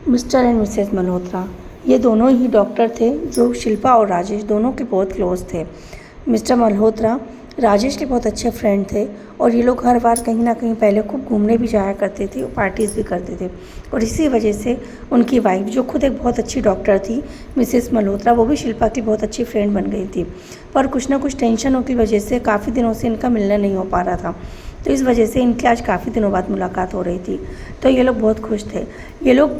Mister and Mrs Malhotra ये दोनों ही doctor थे जो शिल्पा और राजेश दोनों के बहुत क्लोज थे। मिस्टर मल्होत्रा राजेश के बहुत अच्छे फ्रेंड थे और ये लोग हर बार कहीं ना कहीं पहले खूब घूमने भी जाया करते थे और पार्टीज़ भी करते थे। और इसी वजह से उनकी वाइफ जो खुद एक बहुत अच्छी डॉक्टर थी मिसेस मल्होत्रा, वो भी शिल्पा की बहुत अच्छी फ्रेंड बन गई थी। पर कुछ ना कुछ टेंशनों की वजह से काफ़ी दिनों से इनका मिलना नहीं हो पा रहा था, तो इस वजह से इनकी आज काफ़ी दिनों बाद मुलाकात हो रही थी। तो ये लोग बहुत खुश थे। ये लोग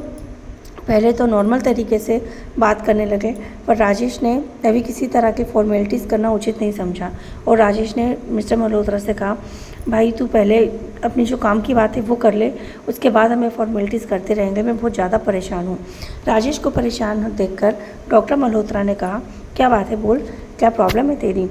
पहले तो नॉर्मल तरीके से बात करने लगे, पर राजेश ने अभी किसी तरह की फॉर्मेलिटीज़ करना उचित नहीं समझा और राजेश ने मिस्टर मल्होत्रा से कहा, भाई तू पहले अपनी जो काम की बात है वो कर ले, उसके बाद हमें फॉर्मेलिटीज़ करते रहेंगे, मैं बहुत ज़्यादा परेशान हूँ। राजेश को परेशान देखकर डॉक्टर मल्होत्रा ने कहा, क्या बात है, बोल, क्या प्रॉब्लम है तेरी।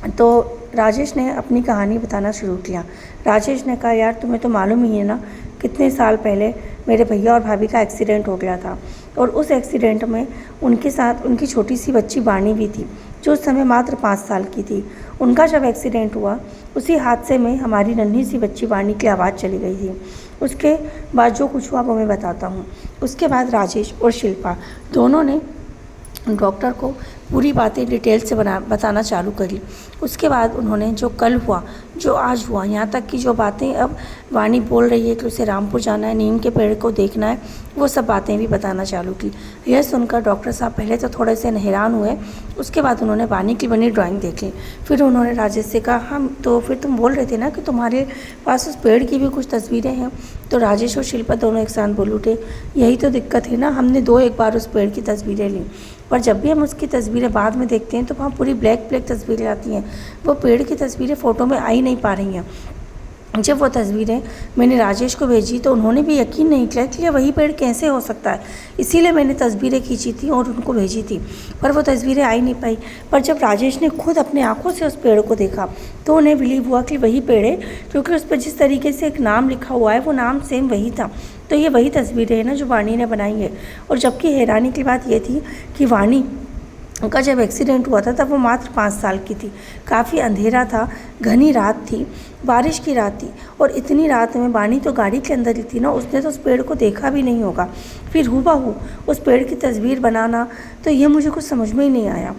तो राजेश ने अपनी कहानी बताना शुरू किया। राजेश ने कहा, यार तुम्हें तो मालूम ही है ना, कितने साल पहले मेरे भैया और भाभी का एक्सीडेंट हो गया था और उस एक्सीडेंट में उनके साथ उनकी छोटी सी बच्ची बानी भी थी, जो उस समय मात्र 5 साल की थी। उनका जब एक्सीडेंट हुआ उसी हादसे में हमारी नन्ही सी बच्ची बानी की आवाज़ चली गई थी। उसके बाद जो कुछ हुआ वो मैं बताता हूँ। उसके बाद राजेश और शिल्पा दोनों ने डॉक्टर को पूरी बातें डिटेल से बताना चालू करी। उसके बाद उन्होंने जो कल हुआ, जो आज हुआ, यहाँ तक कि जो बातें अब वाणी बोल रही है कि उसे रामपुर जाना है, नीम के पेड़ को देखना है, वो सब बातें भी बताना चालू की। यह सुनकर डॉक्टर साहब पहले तो थोड़े से हैरान हुए। उसके बाद उन्होंने वाणी की बनी ड्राइंग देखी। फिर उन्होंने राजेश से कहा, हम तो फिर तुम बोल रहे थे ना कि तुम्हारे पास उस पेड़ की भी कुछ तस्वीरें हैं। तो राजेश और शिल्पा दोनों एक साथ बोल उठे, यही तो दिक्कत है ना, हमने एक बार उस पेड़ की तस्वीरें ली, पर जब भी हम उसकी तस्वीरें बाद में देखते हैं तो वहाँ पूरी ब्लैक तस्वीरें आती हैं। वो पेड़ की तस्वीरें फ़ोटो में आ ही नहीं पा रही हैं। जब वो तस्वीरें मैंने राजेश को भेजी तो उन्होंने भी यकीन नहीं किया कि ये वही पेड़ कैसे हो सकता है, इसीलिए मैंने तस्वीरें खींची थी और उनको भेजी थी, पर वो तस्वीरें आ ही नहीं पाई। पर जब राजेश ने खुद अपने आंखों से उस पेड़ को देखा तो उन्हें बिलीव हुआ कि वही पेड़ है, क्योंकि उस पर जिस तरीके से एक नाम लिखा हुआ है वो नाम सेम वही था। तो ये वही तस्वीरें हैं ना जो वाणी ने बनाई है। और जबकि हैरानी की बात ये थी कि वाणी का जब एक्सीडेंट हुआ था तब वो मात्र 5 साल की थी। काफ़ी अंधेरा था, घनी रात थी, बारिश की रात थी, और इतनी रात में वाणी तो गाड़ी के अंदर ही थी ना, उसने तो उस पेड़ को देखा भी नहीं होगा। फिर हूबहू उस पेड़ की तस्वीर बनाना, तो ये मुझे कुछ समझ में ही नहीं आया।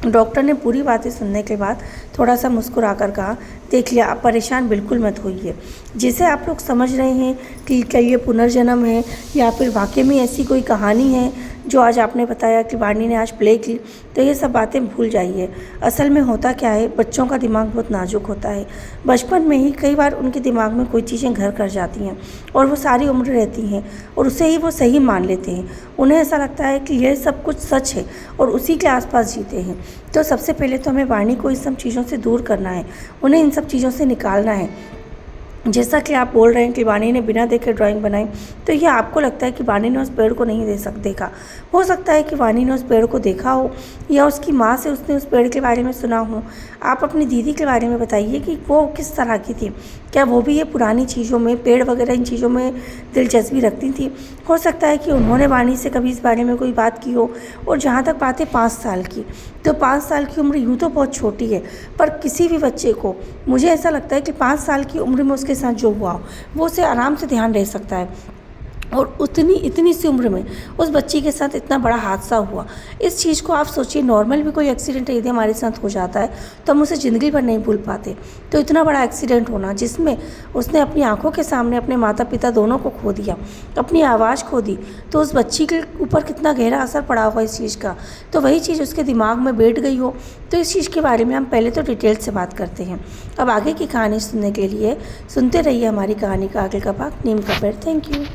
डॉक्टर ने पूरी बातें सुनने के बाद थोड़ा सा मुस्कुरा कर कहा, देख लिया, आप परेशान बिल्कुल मत होइए। जिसे आप लोग समझ रहे हैं कि क्या ये पुनर्जन्म है या फिर वाकई में ऐसी कोई कहानी है जो आज आपने बताया कि वाणी ने आज प्ले की, तो ये सब बातें भूल जाइए। असल में होता क्या है, बच्चों का दिमाग बहुत नाजुक होता है। बचपन में ही कई बार उनके दिमाग में कोई चीज़ें घर कर जाती हैं और वो सारी उम्र रहती हैं और उसे ही वो सही मान लेते हैं। उन्हें ऐसा लगता है कि यह सब कुछ सच है और उसी के आसपास जीते हैं। तो सबसे पहले तो हमें वाणी को इन सब चीज़ों से दूर करना है, उन्हें इन सब चीज़ों से निकालना है। जैसा कि आप बोल रहे हैं कि वाणी ने बिना देखे ड्राइंग बनाई, तो ये आपको लगता है कि वाणी ने उस पेड़ को नहीं देखा। हो सकता है कि वाणी ने उस पेड़ को देखा हो या उसकी माँ से उसने उस पेड़ के बारे में सुना हो। आप अपनी दीदी के बारे में बताइए कि वो किस तरह की थी, क्या वो भी ये पुरानी चीज़ों में, पेड़ वगैरह इन चीज़ों में दिलचस्पी रखती थी। हो सकता है कि उन्होंने वाणी से कभी इस बारे में कोई बात की हो। और जहाँ तक बात है 5 साल की, तो 5 साल की उम्र यूँ तो बहुत छोटी है, पर किसी भी बच्चे को, मुझे ऐसा लगता है कि 5 साल की उम्र में उसके साथ जो हुआ हो वो उसे आराम से ध्यान रह सकता है। और इतनी सी उम्र में उस बच्ची के साथ इतना बड़ा हादसा हुआ। इस चीज़ को आप सोचिए, नॉर्मल भी कोई एक्सीडेंट यदि हमारे साथ हो जाता है तो हम उसे ज़िंदगी भर नहीं भूल पाते। तो इतना बड़ा एक्सीडेंट होना जिसमें उसने अपनी आंखों के सामने अपने माता पिता दोनों को खो दिया, अपनी आवाज़ खो दी, तो उस बच्ची के ऊपर कितना गहरा असर पड़ा होगा इस चीज़ का। तो वही चीज़ उसके दिमाग में बैठ गई हो। तो इस चीज़ के बारे में हम पहले तो डिटेल से बात करते हैं। अब आगे की कहानी सुनने के लिए सुनते रहिए हमारी कहानी का आगे का भाग, नीम का पेड़। Thank you.